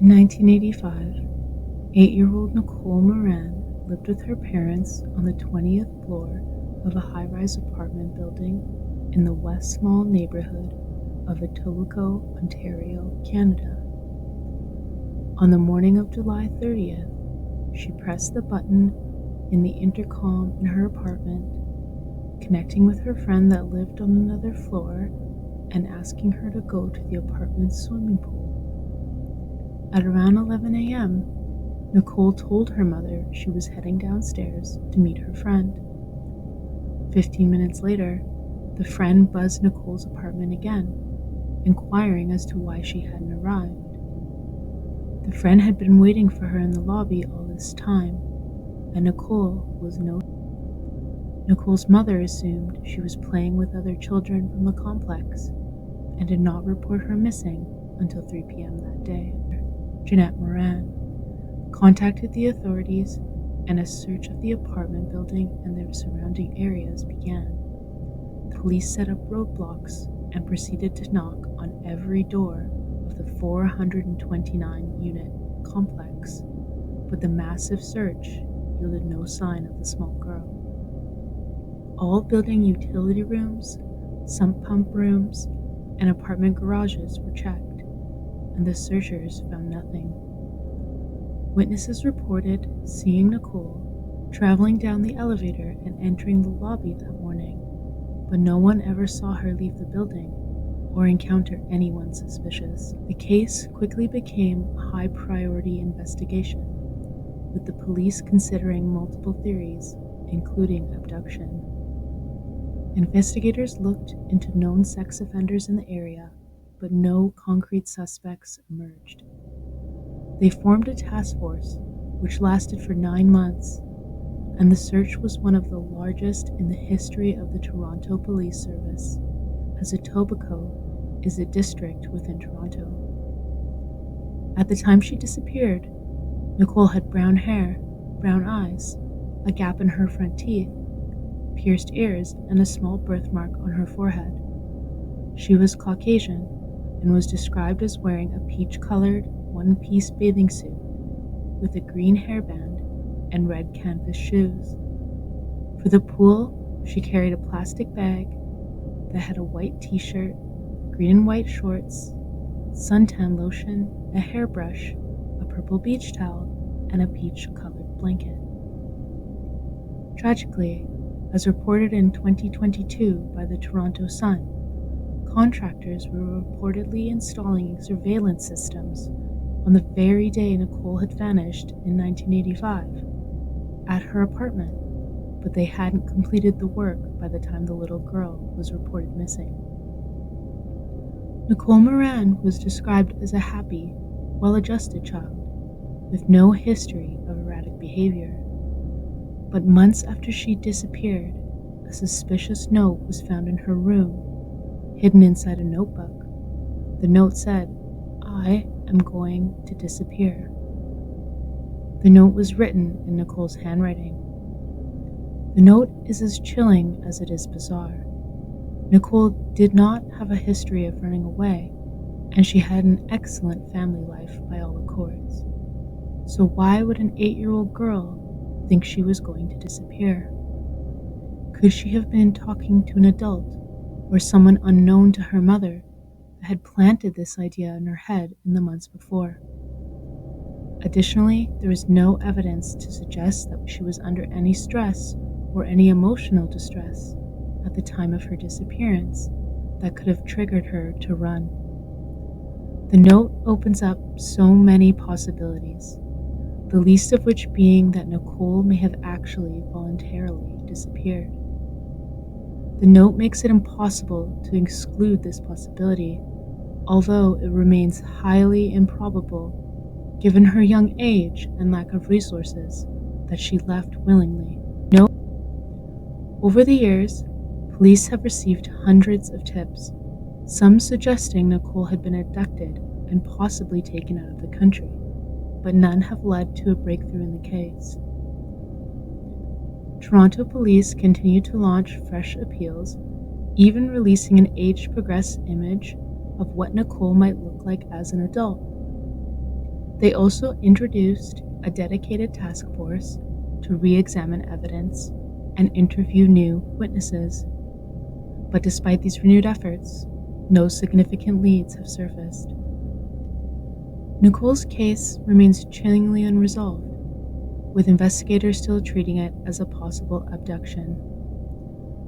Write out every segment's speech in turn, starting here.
In 1985, 8-year-old Nicole Morin lived with her parents on the 20th floor of a high-rise apartment building in the West Mall neighborhood of Etobicoke, Ontario, Canada. On the morning of July 30th, she pressed the button in the intercom in her apartment, connecting with her friend that lived on another floor and asking her to go to the apartment's swimming pool. At around 11 a.m., Nicole told her mother she was heading downstairs to meet her friend. 15 minutes later, the friend buzzed Nicole's apartment again, inquiring as to why she hadn't arrived. The friend had been waiting for her in the lobby all this time, and Nicole was no. Nicole's mother assumed she was playing with other children from the complex and did not report her missing until 3 p.m. that day. Jeanette Morin contacted the authorities, and a search of the apartment building and their surrounding areas began. Police set up roadblocks and proceeded to knock on every door of the 429-unit complex, but the massive search yielded no sign of the small girl. All building utility rooms, sump pump rooms, and apartment garages were checked, and the searchers found nothing. Witnesses reported seeing Nicole traveling down the elevator and entering the lobby that morning, but no one ever saw her leave the building or encounter anyone suspicious. The case quickly became a high-priority investigation, with the police considering multiple theories, including abduction. Investigators looked into known sex offenders in the area, but no concrete suspects emerged. They formed a task force, which lasted for 9 months, and the search was one of the largest in the history of the Toronto Police Service, as Etobicoke is a district within Toronto. At the time she disappeared, Nicole had brown hair, brown eyes, a gap in her front teeth, pierced ears, and a small birthmark on her forehead. She was Caucasian and was described as wearing a peach-colored, one-piece bathing suit with a green hairband and red canvas shoes. For the pool, she carried a plastic bag that had a white t-shirt, green and white shorts, suntan lotion, a hairbrush, a purple beach towel, and a peach-colored blanket. Tragically, as reported in 2022 by the Toronto Sun, contractors were reportedly installing surveillance systems on the very day Nicole had vanished in 1985 at her apartment, but they hadn't completed the work by the time the little girl was reported missing. Nicole Morin was described as a happy, well-adjusted child with no history of erratic behavior. But months after she disappeared, a suspicious note was found in her room, hidden inside a notebook. The note said, "I am going to disappear." The note was written in Nicole's handwriting. The note is as chilling as it is bizarre. Nicole did not have a history of running away, and she had an excellent family life by all accords. So why would an 8-year-old girl think she was going to disappear? Could she have been talking to an adult or someone unknown to her mother that had planted this idea in her head in the months before? Additionally, there is no evidence to suggest that she was under any stress or any emotional distress at the time of her disappearance that could have triggered her to run. The note opens up so many possibilities, the least of which being that Nicole may have actually voluntarily disappeared. The note makes it impossible to exclude this possibility, although it remains highly improbable given her young age and lack of resources that she left willingly. Over the years, police have received hundreds of tips, some suggesting Nicole had been abducted and possibly taken out of the country, but none have led to a breakthrough in the case. Toronto police continue to launch fresh appeals, even releasing an age-progressed image of what Nicole might look like as an adult. They also introduced a dedicated task force to re-examine evidence and interview new witnesses. But despite these renewed efforts, no significant leads have surfaced. Nicole's case remains chillingly unresolved, with investigators still treating it as a possible abduction.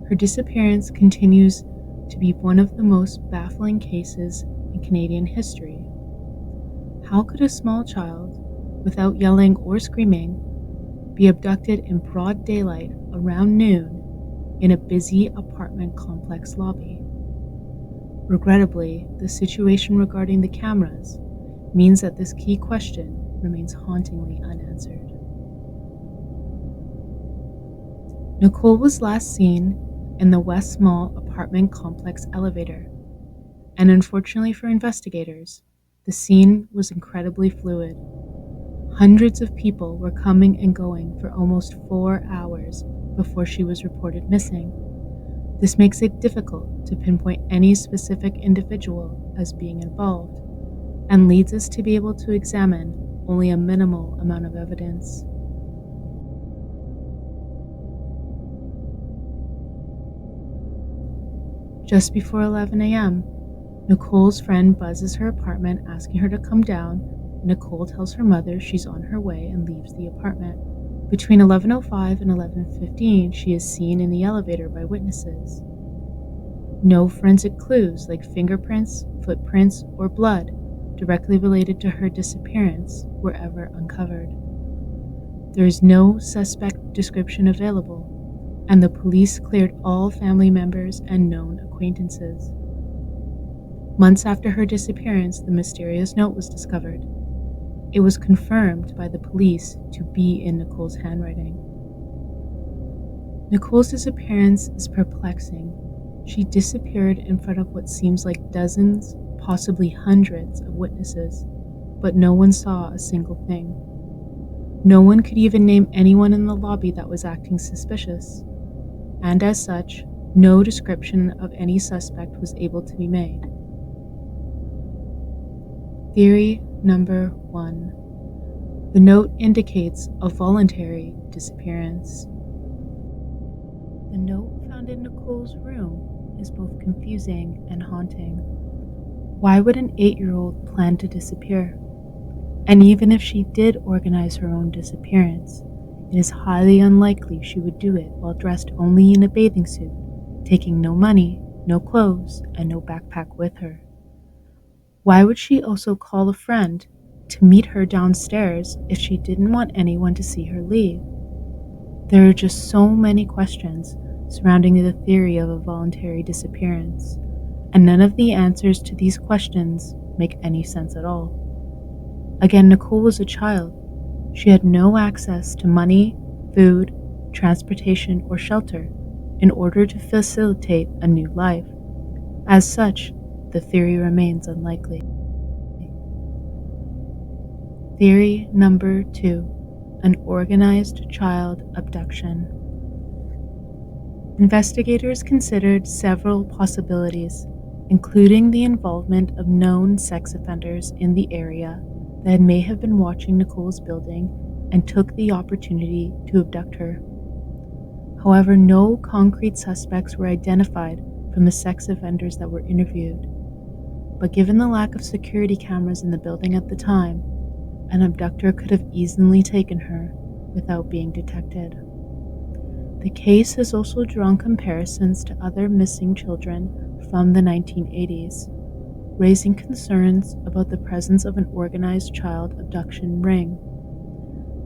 Her disappearance continues to be one of the most baffling cases in Canadian history. How could a small child, without yelling or screaming, be abducted in broad daylight around noon in a busy apartment complex lobby? Regrettably, the situation regarding the cameras means that this key question remains hauntingly unanswered. Nicole was last seen in the West Mall apartment complex elevator, and unfortunately for investigators, the scene was incredibly fluid. Hundreds of people were coming and going for almost 4 hours before she was reported missing. This makes it difficult to pinpoint any specific individual as being involved, and leads us to be able to examine only a minimal amount of evidence. Just before 11 a.m., Nicole's friend buzzes her apartment asking her to come down, and Nicole tells her mother she's on her way and leaves the apartment. Between 11:05 and 11:15, she is seen in the elevator by witnesses. No forensic clues like fingerprints, footprints, or blood directly related to her disappearance were ever uncovered. There is no suspect description available, and the police cleared all family members and known acquaintances. Months after her disappearance, the mysterious note was discovered. It was confirmed by the police to be in Nicole's handwriting. Nicole's disappearance is perplexing. She disappeared in front of what seems like dozens, possibly hundreds of witnesses, but no one saw a single thing. No one could even name anyone in the lobby that was acting suspicious, and as such, no description of any suspect was able to be made. Theory number 1. The note indicates a voluntary disappearance. The note found in Nicole's room is both confusing and haunting. Why would an 8-year-old plan to disappear? And even if she did organize her own disappearance, it is highly unlikely she would do it while dressed only in a bathing suit, taking no money, no clothes, and no backpack with her. Why would she also call a friend to meet her downstairs if she didn't want anyone to see her leave? There are just so many questions surrounding the theory of a voluntary disappearance, and none of the answers to these questions make any sense at all. Again, Nicole was a child. She had no access to money, food, transportation, or shelter in order to facilitate a new life. As such, the theory remains unlikely. Theory number 2. An organized child abduction. Investigators considered several possibilities, including the involvement of known sex offenders in the area that may have been watching Nicole's building and took the opportunity to abduct her. However, no concrete suspects were identified from the sex offenders that were interviewed. But given the lack of security cameras in the building at the time, an abductor could have easily taken her without being detected. The case has also drawn comparisons to other missing children from the 1980s, raising concerns about the presence of an organized child abduction ring.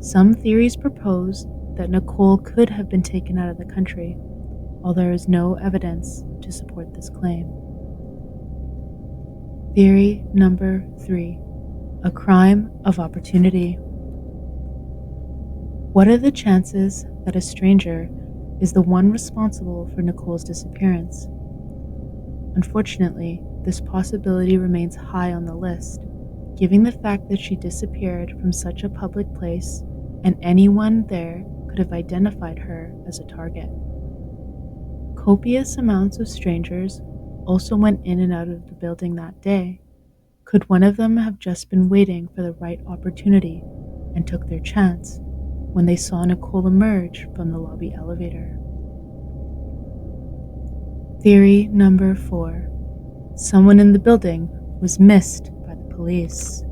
Some theories propose that Nicole could have been taken out of the country, although there is no evidence to support this claim. Theory number 3. A crime of opportunity. What are the chances that a stranger is the one responsible for Nicole's disappearance? Unfortunately, this possibility remains high on the list, given the fact that she disappeared from such a public place and anyone there could have identified her as a target. Copious amounts of strangers also went in and out of the building that day, Could one of them have just been waiting for the right opportunity and took their chance when they saw Nicole emerge from the lobby elevator? Theory number 4. Someone in the building was missed by the police.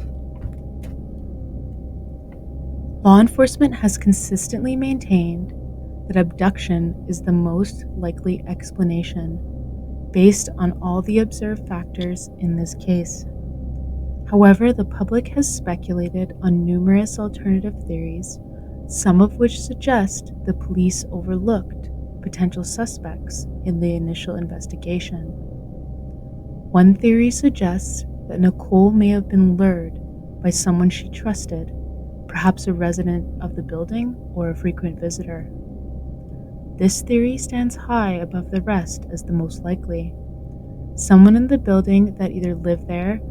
Law enforcement has consistently maintained that abduction is the most likely explanation based on all the observed factors in this case. However, the public has speculated on numerous alternative theories, some of which suggest the police overlooked potential suspects in the initial investigation. One theory suggests that Nicole may have been lured by someone she trusted, perhaps a resident of the building or a frequent visitor. This theory stands high above the rest as the most likely. Someone in the building that either lived there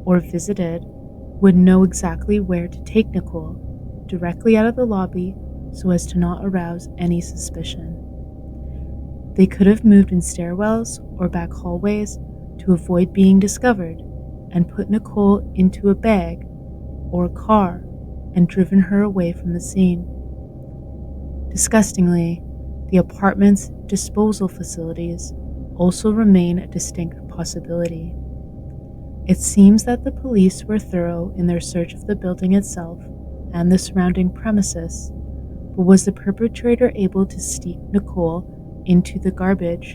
or visited would know exactly where to take Nicole, directly out of the lobby so as to not arouse any suspicion. They could have moved in stairwells or back hallways to avoid being discovered and put Nicole into a bag or a car and driven her away from the scene. Disgustingly, the apartment's disposal facilities also remain a distinct possibility. It seems that the police were thorough in their search of the building itself and the surrounding premises, but was the perpetrator able to sneak Nicole into the garbage,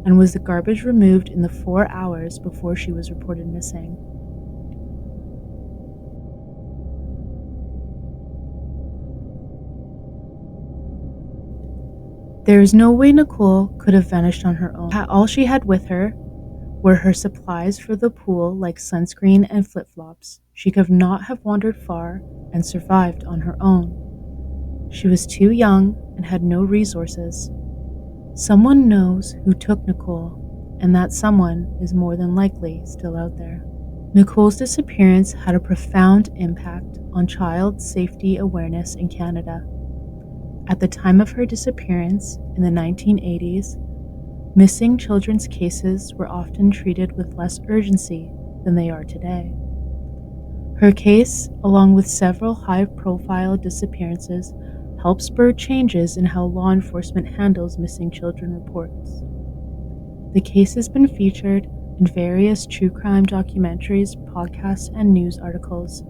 and was the garbage removed in the 4 hours before she was reported missing? There is no way Nicole could have vanished on her own. All she had with her were her supplies for the pool, like sunscreen and flip-flops. She could not have wandered far and survived on her own. She was too young and had no resources. Someone knows who took Nicole, and that someone is more than likely still out there. Nicole's disappearance had a profound impact on child safety awareness in Canada. At the time of her disappearance in the 1980s, missing children's cases were often treated with less urgency than they are today. Her case, along with several high-profile disappearances, helped spur changes in how law enforcement handles missing children reports. The case has been featured in various true crime documentaries, podcasts, and news articles,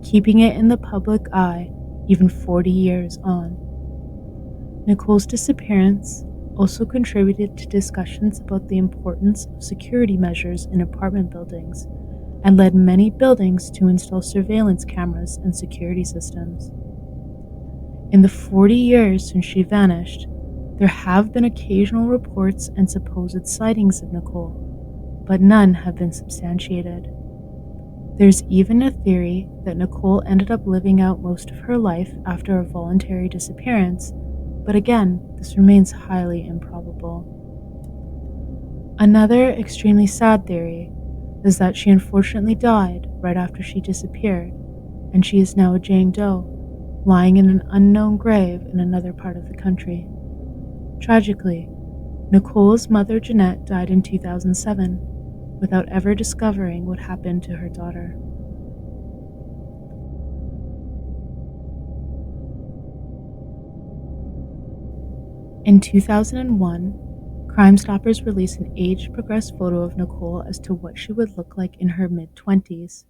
keeping it in the public eye even 40 years on. Nicole's disappearance also contributed to discussions about the importance of security measures in apartment buildings and led many buildings to install surveillance cameras and security systems. In the 40 years since she vanished, there have been occasional reports and supposed sightings of Nicole, but none have been substantiated. There's even a theory that Nicole ended up living out most of her life after a voluntary disappearance, but again, this remains highly improbable. Another extremely sad theory is that she unfortunately died right after she disappeared, and she is now a Jane Doe, lying in an unknown grave in another part of the country. Tragically, Nicole's mother Jeanette died in 2007 without ever discovering what happened to her daughter. In 2001, Crime Stoppers released an age-progressed photo of Nicole as to what she would look like in her mid-20s,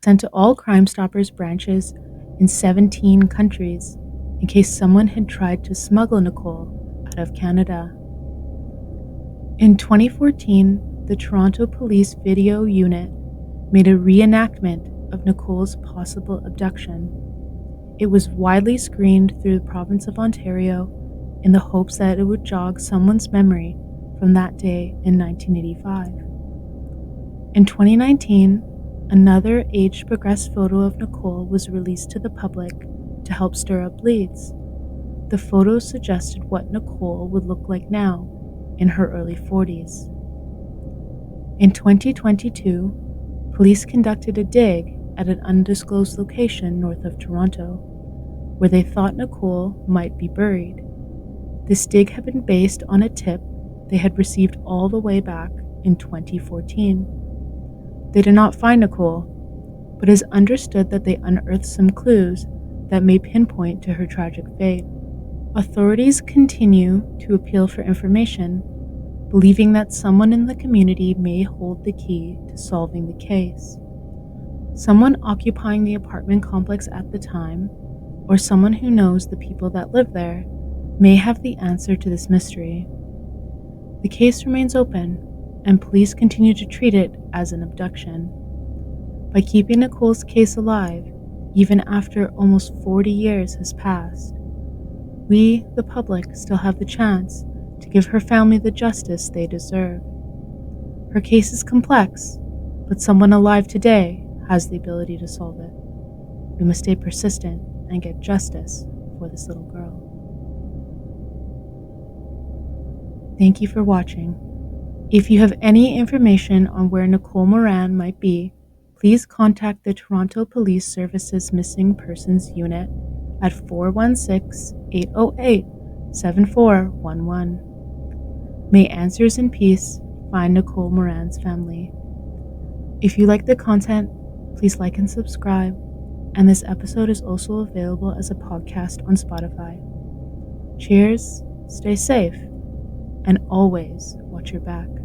sent to all Crime Stoppers branches in 17 countries in case someone had tried to smuggle Nicole out of Canada. In 2014, the Toronto Police Video Unit made a reenactment of Nicole's possible abduction. It was widely screened through the province of Ontario in the hopes that it would jog someone's memory from that day in 1985. In 2019, another age-progressed photo of Nicole was released to the public to help stir up leads. The photo suggested what Nicole would look like now, in her early 40s. In 2022, police conducted a dig at an undisclosed location north of Toronto, where they thought Nicole might be buried. This dig had been based on a tip they had received all the way back in 2014. They did not find Nicole, but it is understood that they unearthed some clues that may pinpoint to her tragic fate. Authorities continue to appeal for information, believing that someone in the community may hold the key to solving the case. Someone occupying the apartment complex at the time, or someone who knows the people that live there, may have the answer to this mystery. The case remains open, and police continue to treat it as an abduction. By keeping Nicole's case alive, even after almost 40 years has passed, we, the public, still have the chance to give her family the justice they deserve. Her case is complex, but someone alive today has the ability to solve it. We must stay persistent and get justice for this little girl. Thank you for watching. If you have any information on where Nicole Morin might be, please contact the Toronto Police Service's Missing Persons Unit at 416-808-7411. May answers in peace find Nicole Morin's family. If you like the content, please like and subscribe, and this episode is also available as a podcast on Spotify. Cheers, stay safe, and always watch your back.